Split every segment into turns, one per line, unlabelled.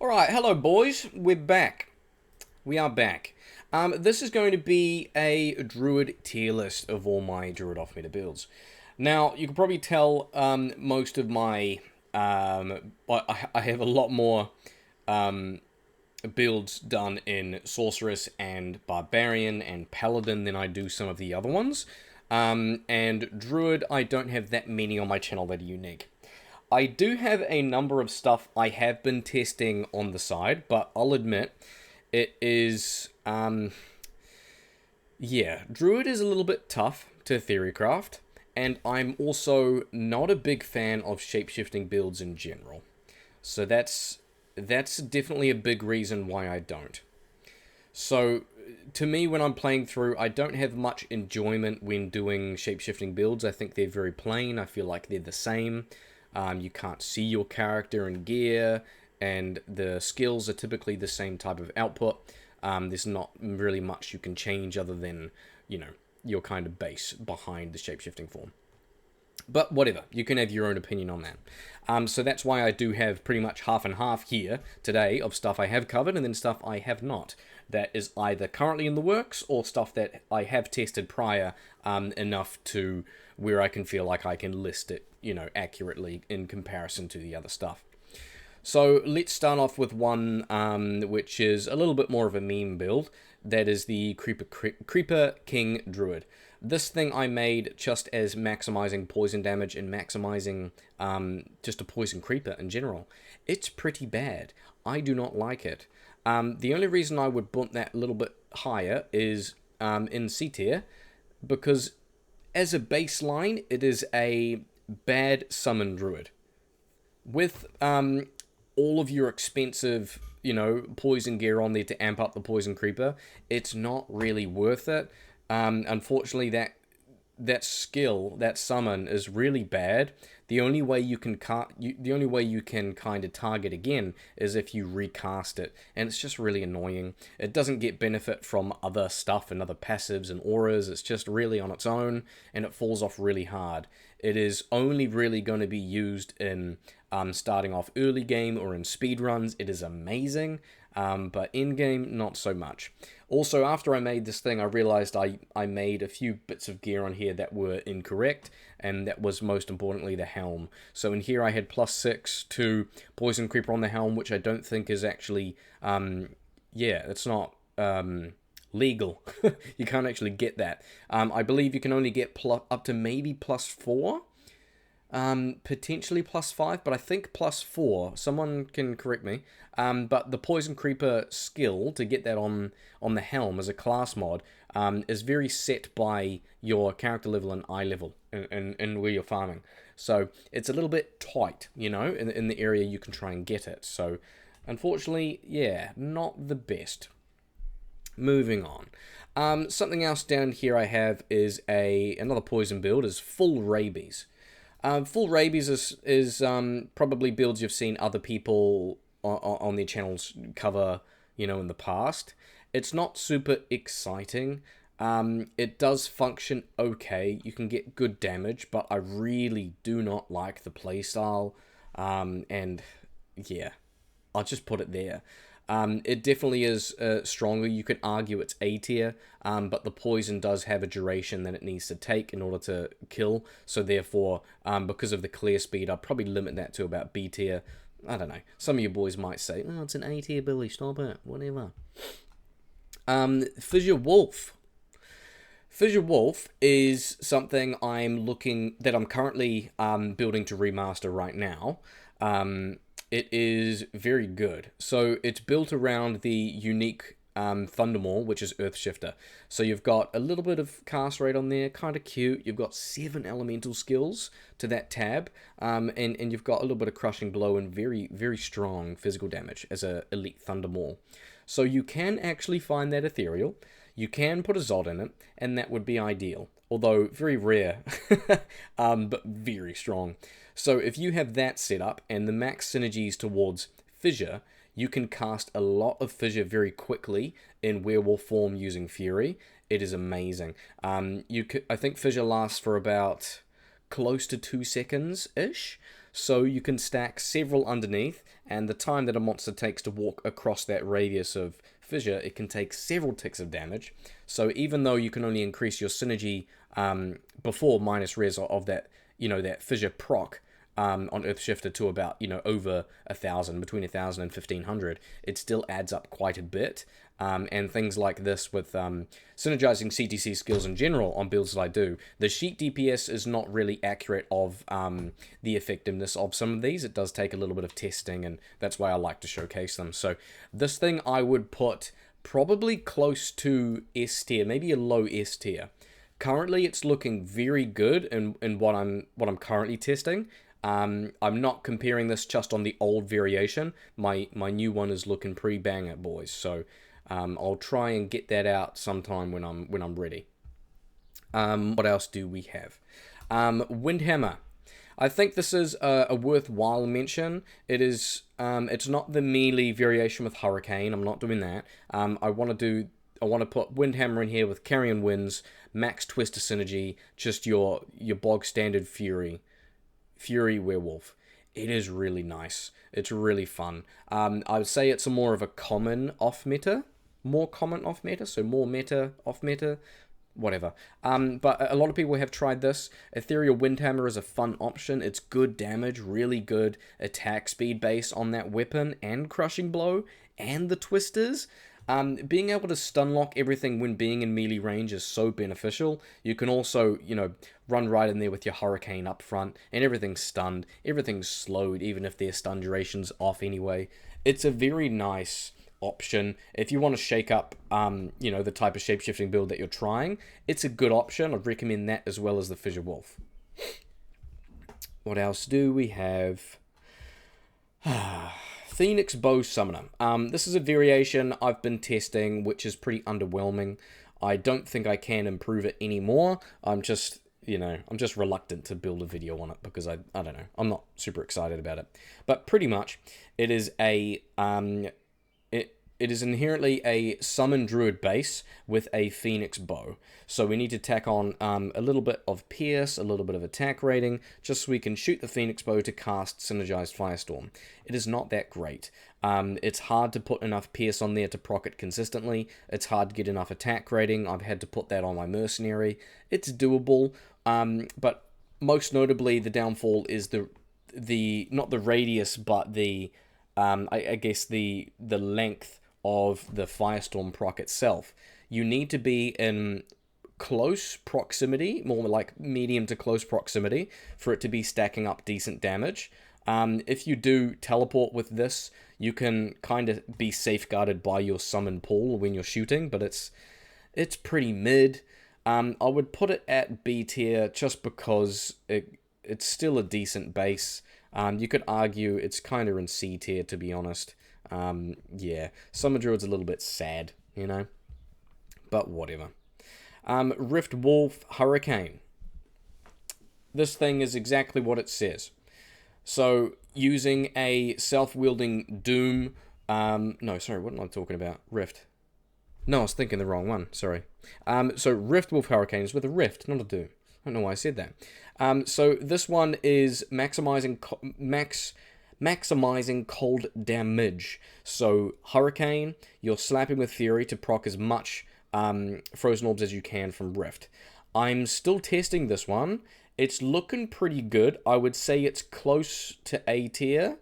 Alright, hello boys, we're back. We are back. This is going to be a Druid tier list of all my Druid off-meta builds. Now, you can probably tell most of my... I have a lot more builds done in Sorceress and Barbarian and Paladin than I do some of the other ones. And Druid, I don't have that many on my channel that are unique. I do have a number of stuff I have been testing on the side, but I'll admit it is, yeah, Druid is a little bit tough to theorycraft, and I'm also not a big fan of shapeshifting builds in general. So that's definitely a big reason why I don't. So, to me, when I'm playing through, I don't have much enjoyment when doing shapeshifting builds. I think they're very plain. I feel like they're the same. You can't see your character and gear, and the skills are typically the same type of output. There's not really much you can change other than, you know, your kind of base behind the shapeshifting form. But whatever, you can have your own opinion on that. So that's why I do have pretty much half and half here today of stuff I have covered and then stuff I have not. That is either currently in the works or stuff that I have tested prior enough to where I can feel like I can list it, you know, accurately in comparison to the other stuff. So let's start off with one which is a little bit more of a meme build. That is the Creeper King Druid. This thing I made just as maximizing poison damage and maximizing just a poison creeper in general. It's pretty bad. I do not like it. The only reason I would bump that a little bit higher is in C tier, because as a baseline, it is a bad summon druid. With all of your expensive, you know, poison gear on there to amp up the poison creeper, it's not really worth it. Unfortunately, that skill, that summon, is really bad. The only way you can kind of target again is if you recast it, and it's just really annoying. It doesn't get benefit from other stuff and other passives and auras. It's just really on its own, and it falls off really hard. It is only really going to be used in starting off early game or in speed runs. It is amazing, but in game, not so much. Also, after I made this thing, I realized I made a few bits of gear on here that were incorrect, and that was most importantly the helm. So in here I had +6 to Poison Creeper on the helm, which I don't think is actually, yeah, it's not legal. You can't actually get that. I believe you can only get up to maybe +4. Potentially +5, but I think +4. Someone can correct me. But the Poison Creeper skill, to get that on the helm as a class mod, is very set by your character level and eye level and where you're farming. So it's a little bit tight, you know, in the area you can try and get it. So unfortunately, yeah, not the best. Moving on. Something else down here I have is another poison build, is full rabies. Full rabies is probably builds you've seen other people on their channels cover, you know, in the past. It's not super exciting. It does function okay. You can get good damage, but I really do not like the playstyle. And yeah, I'll just put it there. It definitely is stronger. You could argue it's A tier, but the poison does have a duration that it needs to take in order to kill. So therefore, because of the clear speed, I'd probably limit that to about B tier. I don't know. Some of you boys might say, "Oh, it's an A tier, Billy. Stop it. Whatever." Fissure Wolf. Fissure Wolf is something that I'm currently building to remaster right now. It is very good. So it's built around the unique Thundermaw, which is Earthshifter. So you've got a little bit of cast rate on there, kind of cute. You've got 7 elemental skills to that tab, and you've got a little bit of Crushing Blow and very, very strong physical damage as a elite Thundermaw. So you can actually find that ethereal. You can put a Zod in it, and that would be ideal. Although very rare, but very strong. So if you have that set up and the max synergies towards Fissure, you can cast a lot of Fissure very quickly in werewolf form using Fury. It is amazing. I think Fissure lasts for about close to 2 seconds-ish. so you can stack several underneath, and the time that a monster takes to walk across that radius of Fissure, it can take several ticks of damage. So even though you can only increase your synergy before minus res of that, that Fissure proc, on Earthshifter to about, over 1,000, between 1,000 and 1,500, it still adds up quite a bit. And things like this with synergizing CTC skills in general on builds that I do. The sheet DPS is not really accurate of the effectiveness of some of these. It does take a little bit of testing, and that's why I like to showcase them. So this thing I would put probably close to S tier, maybe a low S tier. Currently, it's looking very good in what I'm currently testing. I'm not comparing this just on the old variation. My new one is looking pretty banger, boys. So I'll try and get that out sometime when I'm ready. What else do we have? Windhammer. I think this is a worthwhile mention. It is. It's not the melee variation with Hurricane. I'm not doing that. I want to put Windhammer in here with Carrion Winds, max Twister synergy, just your bog standard Fury Werewolf. It is really nice. It's really fun. I would say it's more of a common off meta, so more meta off meta, whatever. But a lot of people have tried this. Ethereal Windhammer is a fun option. It's good damage, really good attack speed base on that weapon, and Crushing Blow, and the Twisters. Being able to stun lock everything when being in melee range is so beneficial. You can also, run right in there with your Hurricane up front, and everything's stunned, everything's slowed, even if their stun duration's off anyway. It's a very nice option. If you want to shake up, the type of shapeshifting build that you're trying, it's a good option. I'd recommend that as well as the Fissure Wolf. What else do we have? Phoenix Bow Summoner. This is a variation I've been testing, which is pretty underwhelming. I don't think I can improve it anymore. I'm just reluctant to build a video on it because I don't know. I'm not super excited about it. But pretty much, it is it is inherently a summon Druid base with a Phoenix Bow. So we need to tack on a little bit of Pierce, a little bit of attack rating, just so we can shoot the Phoenix Bow to cast Synergized Firestorm. It is not that great. It's hard to put enough Pierce on there to proc it consistently. It's hard to get enough attack rating. I've had to put that on my Mercenary. It's doable, but most notably the downfall is the not the radius, but the I guess the length of the Firestorm proc itself. You need to be in close proximity, more like medium to close proximity, for it to be stacking up decent damage. If you do teleport with this, you can kind of be safeguarded by your summon pool when you're shooting, but it's pretty mid. I would put it at B tier just because it's still a decent base. You could argue it's kind of in C tier, to be honest. Yeah, Summon Druid's a little bit sad, but whatever. Rift Wolf Hurricane. This thing is exactly what it says. So, using a self-wielding Doom... no, sorry, what am I talking about? Rift. No, I was thinking the wrong one, sorry. So, Rift Wolf Hurricane is with a Rift, not a Doom. I don't know why I said that. So, this one is maximizing cold damage. So, Hurricane, you're slapping with Fury to proc as much Frozen Orbs as you can from Rift. I'm still testing this one. It's looking pretty good. I would say it's close to A tier.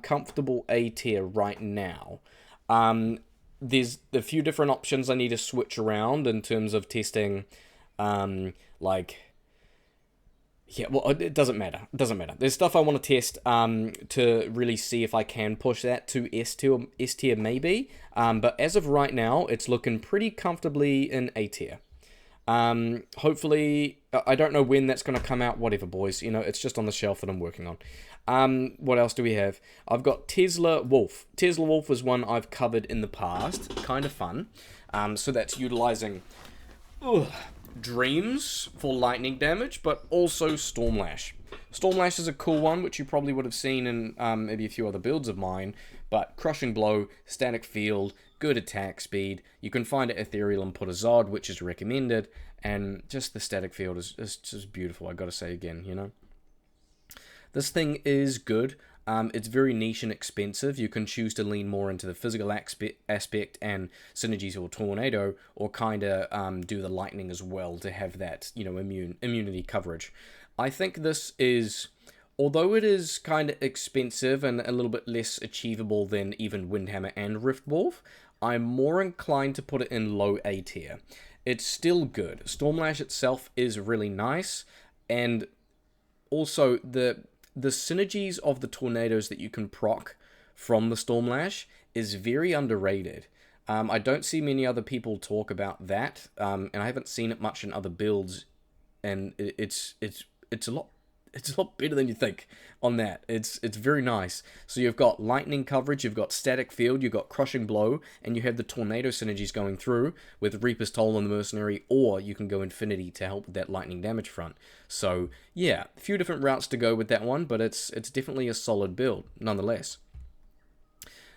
Comfortable A tier right now. There's a few different options I need to switch around in terms of testing, yeah, well, it doesn't matter. It doesn't matter. There's stuff I want to test to really see if I can push that to S tier maybe. But as of right now, it's looking pretty comfortably in A tier. Hopefully, I don't know when that's going to come out. Whatever, boys. It's just on the shelf that I'm working on. What else do we have? I've got Tesla Wolf. Tesla Wolf is one I've covered in the past. Kind of fun. So that's utilizing... Dreams for lightning damage, but also Stormlash. Stormlash is a cool one, which you probably would have seen in maybe a few other builds of mine, but Crushing Blow, Static Field, good attack speed. You can find it Ethereal and put a Zod, which is recommended, and just the Static Field is just beautiful, I gotta say again, This thing is good. It's very niche and expensive. You can choose to lean more into the physical aspect and synergies or tornado, or kind of do the lightning as well to have that, you know, immunity coverage. I think this is, although it is kind of expensive and a little bit less achievable than even Windhammer and Riftwolf, I'm more inclined to put it in low A tier. It's still good. Stormlash itself is really nice, and also the synergies of the tornadoes that you can proc from the Stormlash is very underrated. I don't see many other people talk about that, and I haven't seen it much in other builds, and it's a lot better than you think on that. It's very nice. So you've got lightning coverage, you've got static field, you've got crushing blow, and you have the tornado synergies going through with Reaper's Toll and the Mercenary, or you can go Infinity to help with that lightning damage front. So yeah, a few different routes to go with that one, but it's definitely a solid build nonetheless.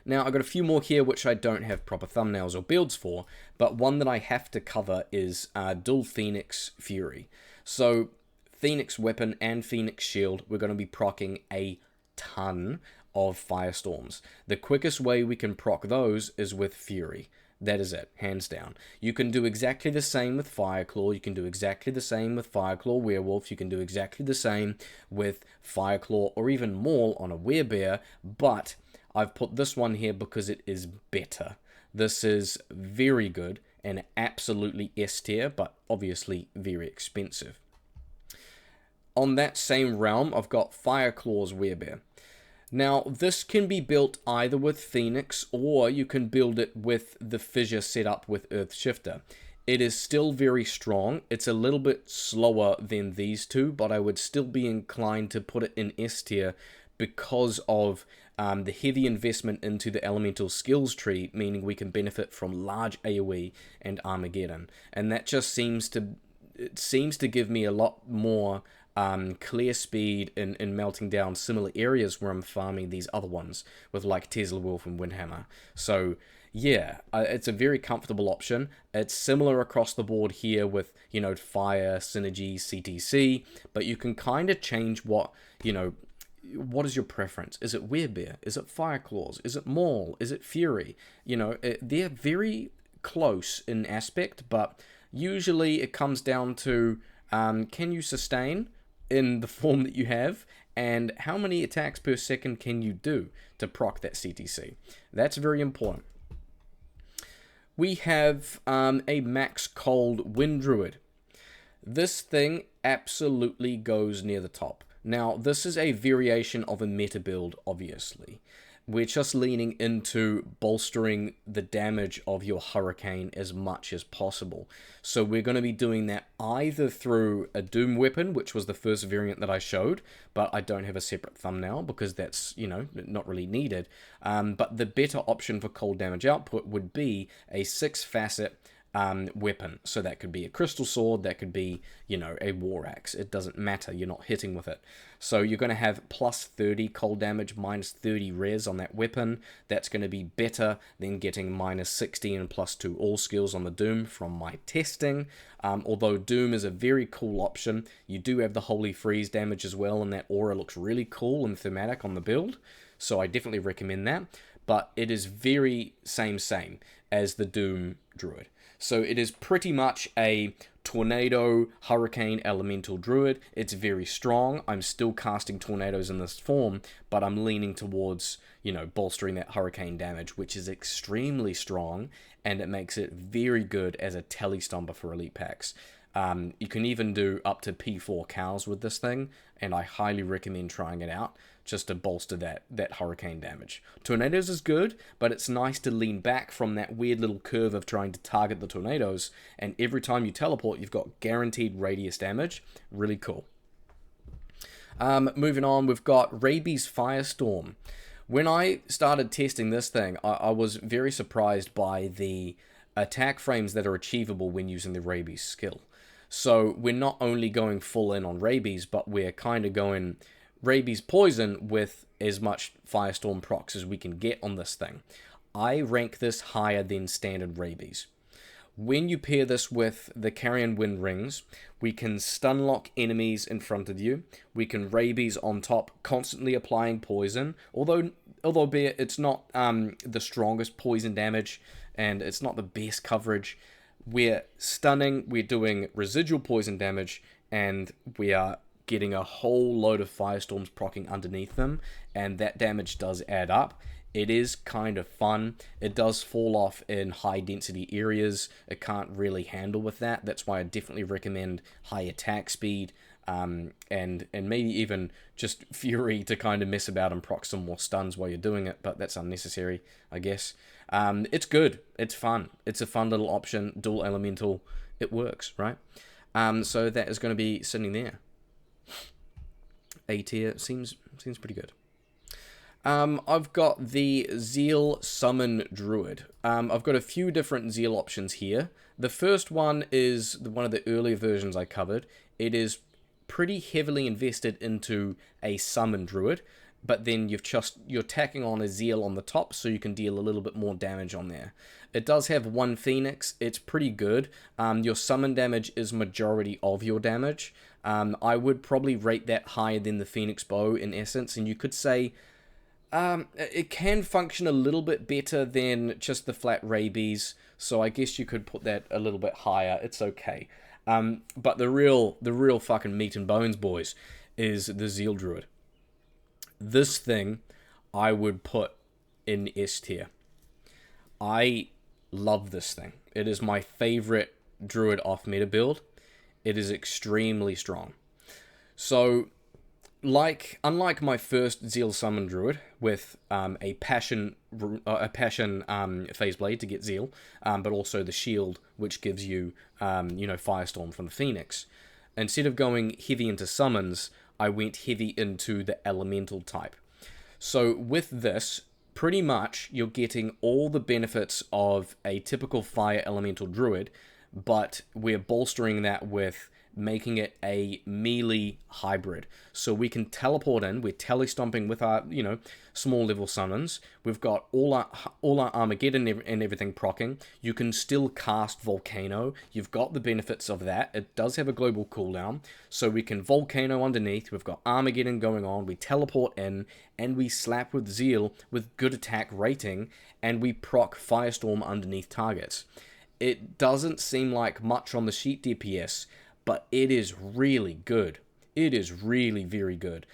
Now, I've got a few more here which I don't have proper thumbnails or builds for, but one that I have to cover is Dual Phoenix Fury. So Phoenix Weapon and Phoenix Shield, we're going to be proccing a ton of Firestorms. The quickest way we can proc those is with Fury. That is it, hands down. You can do exactly the same with Fireclaw, you can do exactly the same with Fireclaw Werewolf, you can do exactly the same with Fireclaw or even more on a Werebear, but I've put this one here because it is better. This is very good and absolutely S tier, but obviously very expensive. On that same realm, I've got Fireclaw's Werebear. Now, this can be built either with Phoenix, or you can build it with the Fissure set up with Earthshifter. It is still very strong. It's a little bit slower than these two, but I would still be inclined to put it in S tier because of the heavy investment into the elemental skills tree, meaning we can benefit from large AoE and Armageddon. And that just seems to give me a lot more clear speed in melting down similar areas where I'm farming these other ones with like Tesla Wolf and Windhammer. So yeah, it's a very comfortable option. It's similar across the board here with, you know, Fire, Synergy, CTC, but you can kind of change what, you know, what is your preference? Is it Werebear? Is it Fireclaws? Is it Maul? Is it Fury? You know, they're very close in aspect, but usually it comes down to can you sustain in the form that you have, and how many attacks per second can you do to proc that CTC. That's very important. We have a max cold Wind Druid. This thing absolutely goes near the top. Now, this is a variation of a meta build, obviously. We're just leaning into bolstering the damage of your Hurricane as much as possible. So we're going to be doing that either through a Doom Weapon, which was the first variant that I showed, but I don't have a separate thumbnail because that's, you know, not really needed. But the better option for cold damage output would be a 6-facet weapon. So that could be a crystal sword, that could be, you know, a war axe. It doesn't matter, you're not hitting with it. So you're going to have plus 30 cold damage, minus 30 res on that weapon. That's going to be better than getting minus 16 and plus 2 all skills on the Doom from my testing. Although Doom is a very cool option, you do have the Holy Freeze damage as well, and that aura looks really cool and thematic on the build. So I definitely recommend that. But it is very same as the Doom Druid. So it is pretty much a Tornado, Hurricane, Elemental Druid. It's very strong. I'm still casting tornadoes in this form, but I'm leaning towards, you know, bolstering that Hurricane damage, which is extremely strong, and it makes it very good as a tally stomper for elite packs. You can even do up to P4 cows with this thing, and I highly recommend trying it out just to bolster that Hurricane damage. Tornadoes is good, but it's nice to lean back from that weird little curve of trying to target the tornadoes, and every time you teleport, you've got guaranteed radius damage. Really cool. Moving on, we've got Rabies Firestorm. When I started testing this thing, I was very surprised by the attack frames that are achievable when using the Rabies skill. So we're not only going full in on Rabies, but we're kind of going Rabies Poison with as much Firestorm procs as we can get on this thing. I rank this higher than standard Rabies. When you pair this with the Carrion Wind Rings, we can stun lock enemies in front of you. We can rabies on top, constantly applying poison. Although albeit it's not the strongest poison damage, and it's not the best coverage. We're stunning, we're doing residual poison damage, and we are getting a whole load of firestorms proccing underneath them, and that damage does add up. It is kind of fun. It does fall off in high density areas. It can't really handle with that. That's why I definitely recommend high attack speed, and maybe even just Fury to kind of mess about and proc some more stuns while you're doing it, but that's unnecessary, I guess. It's good. It's fun. It's a fun little option. Dual elemental. It works, right? So that is going to be sitting there. A tier seems pretty good. I've got the Zeal Summon Druid. I've got a few different Zeal options here. The first one is one of the earlier versions I covered. It is pretty heavily invested into a Summon Druid, but then you're tacking on a Zeal on the top, so you can deal a little bit more damage on there. It does have one Phoenix. It's pretty good. Your summon damage is majority of your damage. I would probably rate that higher than the Phoenix Bow in essence, and you could say it can function a little bit better than just the flat rabies, so I guess you could put that a little bit higher. It's okay. But the real fucking meat and bones, boys, is the Zeal Druid. This thing I would put in S tier. I love this thing. It is my favorite Druid off meta build. It is extremely strong. So, unlike my first Zeal Summon Druid with a passion phase blade to get Zeal, but also the shield which gives you Firestorm from the Phoenix. Instead of going heavy into summons, I went heavy into the elemental type. So with this, pretty much you're getting all the benefits of a typical fire elemental druid, but we're bolstering that with making it a melee hybrid. So we can teleport in, we're tele-stomping with our, small level summons. We've got all our Armageddon and everything proccing. You can still cast Volcano. You've got the benefits of that. It does have a global cooldown. So we can Volcano underneath. We've got Armageddon going on. We teleport in, and we slap with Zeal with good attack rating, and we proc Firestorm underneath targets. It doesn't seem like much on the sheet DPS, but it is really good. It is really very good.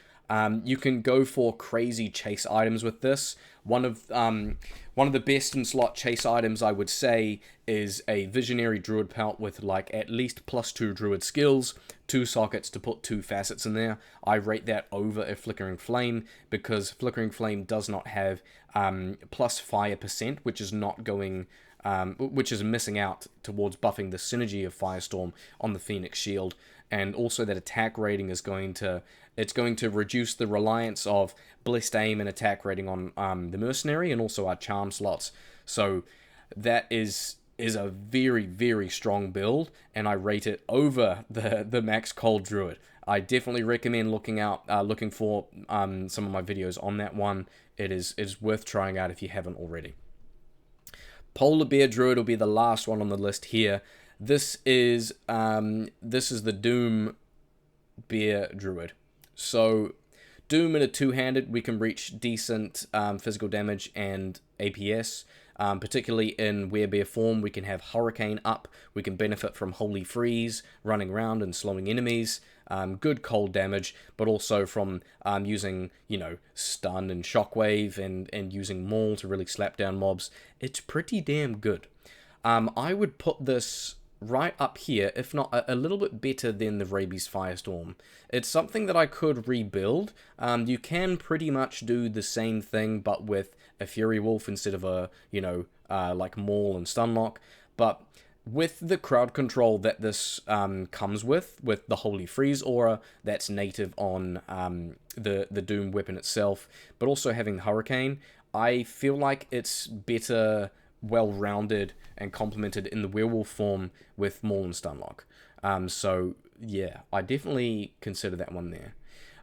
You can go for crazy chase items with this. One of the best in slot chase items, I would say, is a Visionary Druid Pelt with at least +2 Druid skills, 2 sockets to put 2 facets in there. I rate that over a Flickering Flame because Flickering Flame does not have plus fire %, which is not going... which is missing out towards buffing the synergy of Firestorm on the Phoenix Shield, and also that attack rating is going to reduce the reliance of Blessed Aim and attack rating on the Mercenary and also our Charm slots. So that is a very, very strong build, and I rate it over the Max Cold Druid. I definitely recommend looking for some of my videos on that one. It is worth trying out if you haven't already. Polar Bear Druid will be the last one on the list here. This is the Doom Bear Druid. So Doom in a two-handed, we can reach decent physical damage and APS. Particularly in Werebear form, we can have Hurricane up. We can benefit from Holy Freeze, running around and slowing enemies. Good cold damage, but also from using, stun and shockwave and using maul to really slap down mobs. It's pretty damn good. I would put this right up here, if not a little bit better than the Rabies Firestorm. It's something that I could rebuild. You can pretty much do the same thing, but with a Fury Wolf instead of a, like Maul and Stunlock. But with the crowd control that this comes with the Holy Freeze aura that's native on the Doom weapon itself, but also having Hurricane, I feel like it's better well-rounded and complemented in the werewolf form with Maul and Stunlock. So yeah, I definitely consider that one there.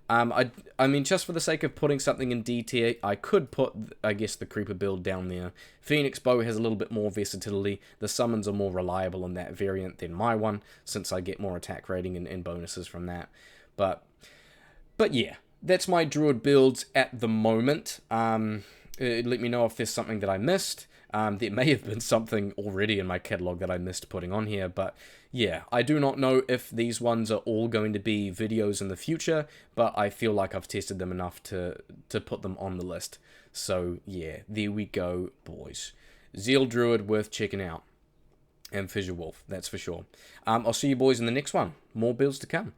I mean, just for the sake of putting something in D tier, I could put, I guess, the Creeper build down there. Phoenix Bow has a little bit more versatility. The summons are more reliable on that variant than my one, since I get more attack rating and bonuses from that. But yeah, that's my Druid builds at the moment. Let me know if there's something that I missed. There may have been something already in my catalog that I missed putting on here, but yeah, I do not know if these ones are all going to be videos in the future, but I feel like I've tested them enough to put them on the list. So yeah, there we go, boys. Zeal Druid worth checking out. And Fissure Wolf, that's for sure. I'll see you boys in the next one. More builds to come.